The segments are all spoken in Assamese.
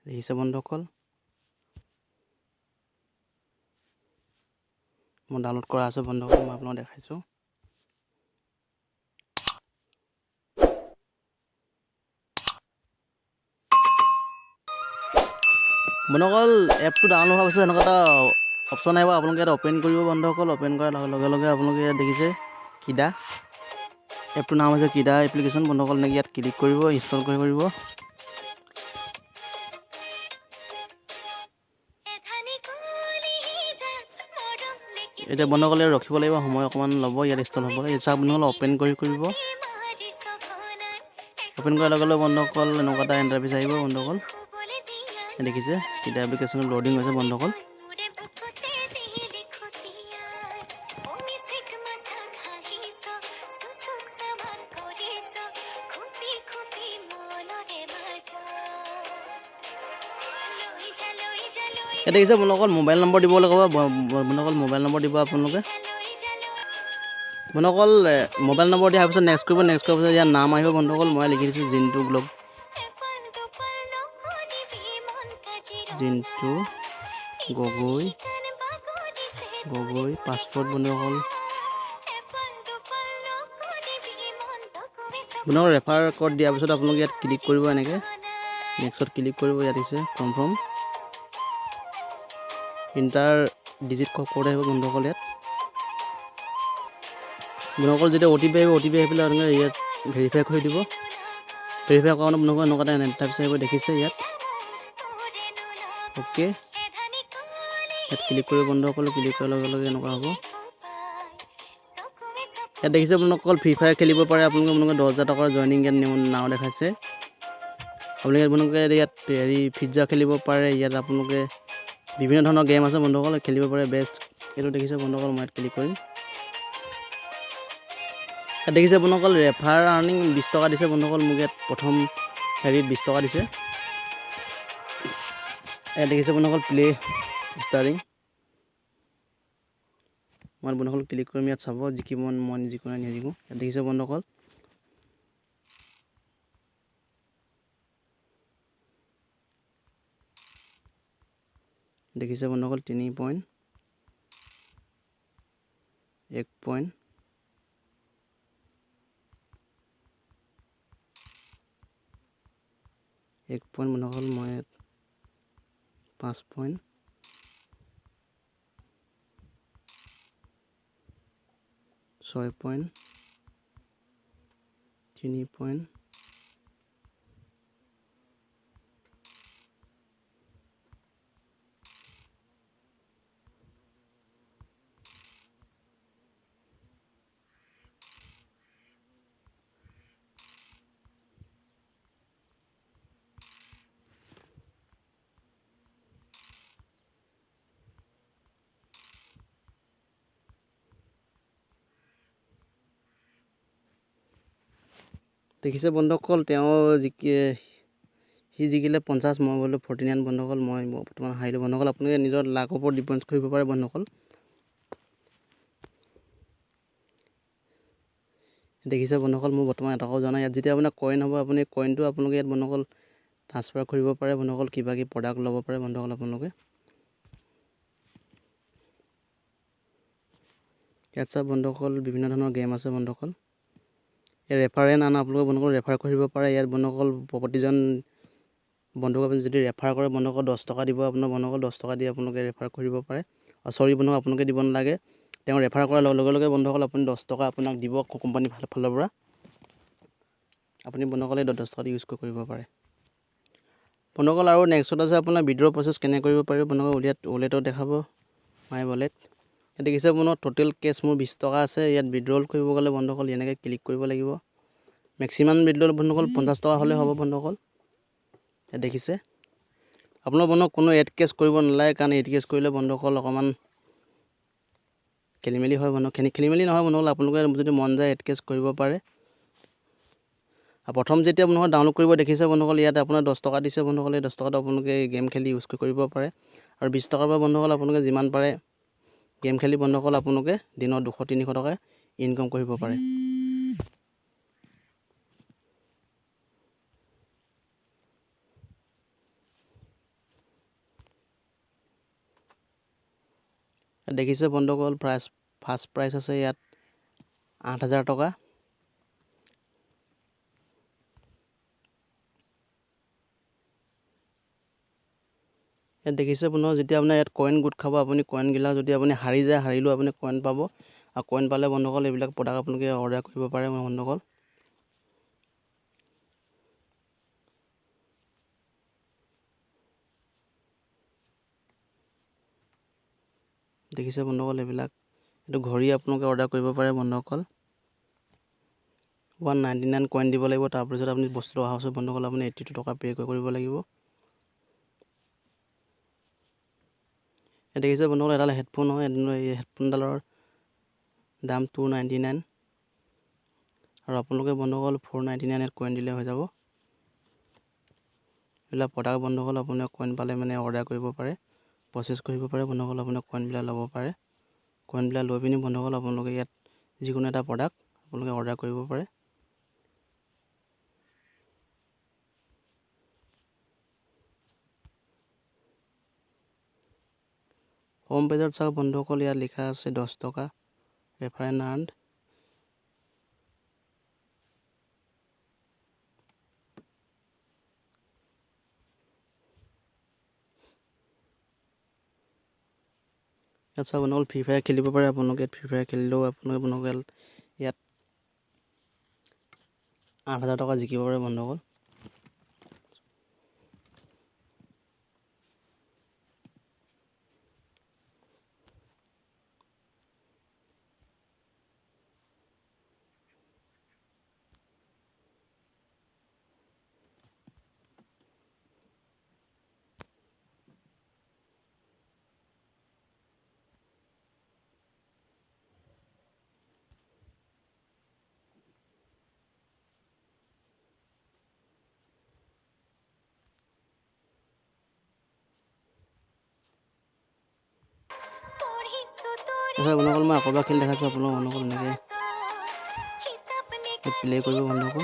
দেখিছে বন্ধুসকল মই ডাউনলোড কৰা আছে বন্ধুসকল মই আপোনাক দেখাইছো বন্ধুসকল এপটো ডাউনলোড হোৱাৰ পিছত এনেকুৱা এটা অপচন আহিব আপোনালোকে এটা ওপেন কৰিব বন্ধুসকল ওপেন কৰাৰ লগে লগে আপোনালোকে ইয়াত দেখিছে কিডা এপটোৰ নাম হৈছে কিডা এপ্লিকেশ্যন বন্ধুসকল নেকি ইয়াত ক্লিক কৰিব ইনষ্টল কৰিব এটা বন্ধুসকল ৰখিব লাগিব সময় অকমান ল'ব ইয়াত ইনষ্টল হ'ব এই চাওক বন্ধুসকল ওপেন কৰিব ওপেন কৰাৰ লগে লগে বন্ধুসকল এনেকুৱা এটা ইণ্টাৰফেচ আহিব বন্ধুসকল দেখিছে কিডা এপ্লিকেশ্যন লোডিং হৈছে বন্ধুসকল এটা দেখিছে বন্ধুসকল মোবাইল নম্বৰ দিব লাগিব বন্ধুসকল মোবাইল নম্বৰ দিব আপোনালোকে বন্ধুসকল মোবাইল নম্বৰ দিয়াৰ পিছত নেক্সট কৰিব নেক্সট কৰাৰ পিছত ইয়াৰ নাম আহিব বন্ধুসকল মই লিখি দিছোঁ জিন্তু গ্লোব জিন্তু গগৈ পাছপোৰ্ট বন্ধুসকল বন্ধুসকল ৰেফাৰ কোড দিয়াৰ পিছত আপোনালোকে ইয়াত ক্লিক কৰিব এনেকৈ নেক্সটত ক্লিক কৰিব ইয়াত দিছে কনফাৰ্ম ইণ্টাৰ ডিজিট কোড আহিব বন্ধুসকল ইয়াত বন্ধুসকল যেতিয়া OTP আহিব OTP আহি পেলাই আপোনালোকে ইয়াত ভেৰিফাই কৰি দিব ভেৰিফাই কৰাৰ বন্ধুসকল এনেকুৱা এটা ইণ্টাৰফেচ আহিব দেখিছে ইয়াত ওকে ইয়াত ক্লিক কৰিব বন্ধুসকল ক্লিক কৰাৰ লগে লগে এনেকুৱা হ'ব ইয়াত দেখিছে বন্ধুসকল ফ্ৰী ফায়াৰ খেলিব পাৰে আপোনালোকে 10,000 টকাৰ জইনিং ইয়াত নাও দেখাইছে আপোনালোকে ইয়াত পিজ্জা খেলিব পাৰে ইয়াত আপোনালোকে বিভিন্ন ধৰণৰ গেম আছে বন্ধুসকল খেলিব পাৰে বেষ্ট এইটো দেখিছে বন্ধুসকল মই ক্লিক কৰিম ইয়াত দেখিছে বন্ধুসকল ৰেফাৰ আৰ্নিং 20 টকা দিছে বন্ধুসকল মোক ইয়াত প্ৰথম 20 টকা দিছে ইয়াত দেখিছে বন্ধুসকল প্লে ষ্টাৰ্টিং মই বন্ধুসকল ক্লিক কৰিম ইয়াত চাব জিকিব মই যিকোনো নিজিকো ইয়াত দেখিছে বন্ধুসকল দেখিছে বন্ধুসকল 3 পইণ্ট 1 পইণ্ট 1 পইণ্ট বন্ধুসকল মই 5 পইণ্ট 6 পইণ্ট 3 পইণ্ট দেখিছে বন্ধুসকল তেওঁ সি জিকিলে 50 মই বলে 49 বন্ধুসকল মই বৰ্তমান হাইলো বন্ধুসকল আপোনালোকে নিজৰ লাক ওপৰত ডিপেন্ড কৰিব পাৰে বন্ধুসকল দেখিছে বন্ধুসকল মই বৰ্তমান এটাও জানা ইয়াত যেতিয়া আপোনাৰ কইন হ'ব আপুনি কইনটো আপোনালোকে ইয়াত বন্ধুসকল ট্ৰান্সফাৰ কৰিব পাৰে বন্ধুসকল কিবা কি প্ৰডাক্ট ল'ব পাৰে বন্ধুসকল আপোনালোকে ইয়াত সব বন্ধুসকল বিভিন্ন ধৰণৰ গেম আছে বন্ধুসকল এই ৰেফাৰেন আন আপোনালোকে বন্ধুসকল ৰেফাৰ কৰিব পাৰে ইয়াত বন্ধুসকল প্ৰতিজন বন্ধুসকল যদি ৰেফাৰ কৰে বন্ধুসকল 10 টকা দিব আপোনাৰ বন্ধুসকল 10 টকা দি আপোনালোকে ৰেফাৰ কৰিব পাৰে আৰু সৰি বন্ধুসকল আপোনালোকে দিব নালাগে তেওঁ ৰেফাৰ কৰাৰ লগে লগে বন্ধুসকল আপুনি 10 টকা আপোনাক দিব কোম্পানী ফালৰ পৰা আপুনি বন্ধুসকল 10 টকা ইউজ কৰিব পাৰে বন্ধুসকল আৰু নেক্সট আছে আপোনাৰ উইথড্ৰ প্ৰসেস কেনে কৰিব পাৰে বন্ধুসকল ওলেটত দেখাব মাই ওলেট দেখিছে বন্ধুসকল টোটাল কেছ মোৰ 20 টকা আছে ইয়াত উইথড্ৰল কৰিব গলে বন্ধুসকল এনেকৈ ক্লিক কৰিব লাগিব মেক্সিমাম উইথড্ৰল বন্ধুসকল 50 টকা হ'লে হ'ব বন্ধুসকল। ইয়াত দেখিছে আপোনাৰ বন্ধুসকল কোনো এড কেছ কৰিব নালাগে, কাৰণ এড কেছ কৰিলে বন্ধুসকল অকণমান খেলিমেলি হয় খেলিমেলি নহয় বন্ধুসকল। আপোনালোকে যদি মন যায় এড কেছ কৰিব পাৰে। আৰু প্ৰথম যেতিয়া বন্ধুসকল ডাউনলোড কৰিব দেখিছে বন্ধুসকল, ইয়াত আপোনাৰ 10 টকা দিছে বন্ধুসকল। এই 10 টকাটো আপোনালোকে গেম খেলি ইউজ কৰিব পাৰে। আৰু 20 টকাৰ পৰা বন্ধুসকল আপোনালোকে যিমান পাৰে গেম খেলি বন্ধুসকল আপোনালোকে দিনত 200-300 টকা ইনকাম কৰিব পাৰে। দেখিছে বন্ধুসকল ফাৰ্ষ্ট প্ৰাইজ আছে ইয়াত 8000 টকা। ইয়াত দেখিছে বন্ধুসকল যেতিয়া আপোনাৰ ইয়াত কইন গোট খাব, আপুনি কইনগিলা যদি আপুনি হাৰি যায়, হাৰিলেও আপুনি কইন পাব। আৰু কইন পালে বন্ধুসকল এইবিলাক প্ৰডাক্ট আপোনালোকে অৰ্ডাৰ কৰিব পাৰে বন্ধুসকল। দেখিছে বন্ধুসকল এইবিলাক এইটো ঘড়ী আপোনালোকে অৰ্ডাৰ কৰিব পাৰে বন্ধুসকল। 199 কইন দিব লাগিব। তাৰপিছত আপুনি বস্তুটো অহা পাছত বন্ধুসকল আপুনি 82 টকা পে' কৰিব লাগিব। দেখিছে বন্ধুসকল এডাল হেডফোন হয়। এই হেডফোনডালৰ দাম 299 আৰু আপোনালোকে বন্ধুসকল 499 কইন দিলে হৈ যাব। এইবিলাক প্ৰডাক্ট বন্ধুসকল আপোনালোকে কইন পালে মানে অৰ্ডাৰ কৰিব পাৰে, প্ৰচেছ কৰিব পাৰে বন্ধুসকল। আপোনালোকে কইনবিলাক ল'ব পাৰে। কইনবিলাক লৈ পিনি বন্ধুসকল আপোনালোকে ইয়াত যিকোনো এটা প্ৰডাক্ট আপোনালোকে অৰ্ডাৰ কৰিব পাৰে। হোম পেজত চাওক বন্ধুসকল, ইয়াত লিখা আছে 10 টকা ৰেফাৰেল আৰ্নড। ইয়াত চাওক বন্ধুসকল ফ্ৰী ফায়াৰ খেলিব পাৰে আপোনালোকে। ফ্ৰী ফায়াৰ খেলিলেও আপোনালোকে ইয়াত 8000 টকা জিকিব পাৰে বন্ধুসকল। বন্ধুসকল মই আকৌ এবাৰ খেলি দেখাইছোঁ আপোনালোকক। বন্ধুসকল এনেকৈ প্লে' কৰিব বন্ধুসকল।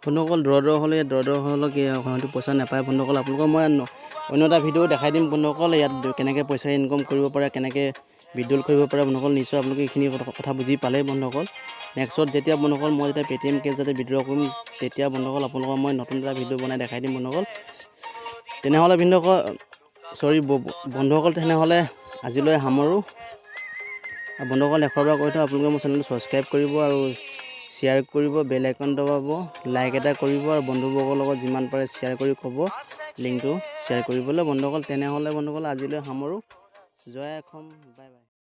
বন্ধুসকল দূৰ হ'লে হয়তো পইচা নাপায় বন্ধুসকল। আপোনালোকক মই অন্য এটা ভিডিঅ' দেখাই দিম বন্ধুসকল। ইয়াত কেনেকৈ পইচা ইনকাম কৰিব পাৰে, কেনেকৈ উইথড্ৰল কৰিব পাৰে বন্ধুসকল। নিশ্চয় আপোনালোকে এইখিনি কথা বুজি পালেই বন্ধুসকল। নেক্সট যেতিয়া বন্ধুসকল মই যেতিয়া PayTM কেছ যাতে উইথড্ৰ কৰিম, তেতিয়া বন্ধুসকল আপোনালোকক মই নতুন এটা ভিডিঅ' বনাই দেখাই দিম বন্ধুসকল। তেনেহ'লে বন্ধুসকল তেনেহ'লে আজিলৈ সামৰোঁ। আৰু বন্ধুসকল এশবাৰ কৈ থওঁ আপোনালোকে মোৰ চেনেলটো ছাবস্ক্ৰাইব কৰিব আৰু শ্বেয়াৰ কৰিব, বেল আইকন দবাব, লাইক এটা কৰিব আৰু বন্ধুবৰ্গৰ লগত যিমান পাৰে শ্বেয়াৰ কৰি ক'ব লিংকটো শ্বেয়াৰ কৰিবলৈ বন্ধুসকল। তেনেহ'লে বন্ধুসকল আজিলৈ সামৰোঁ। জয় অসম, বাই বাই।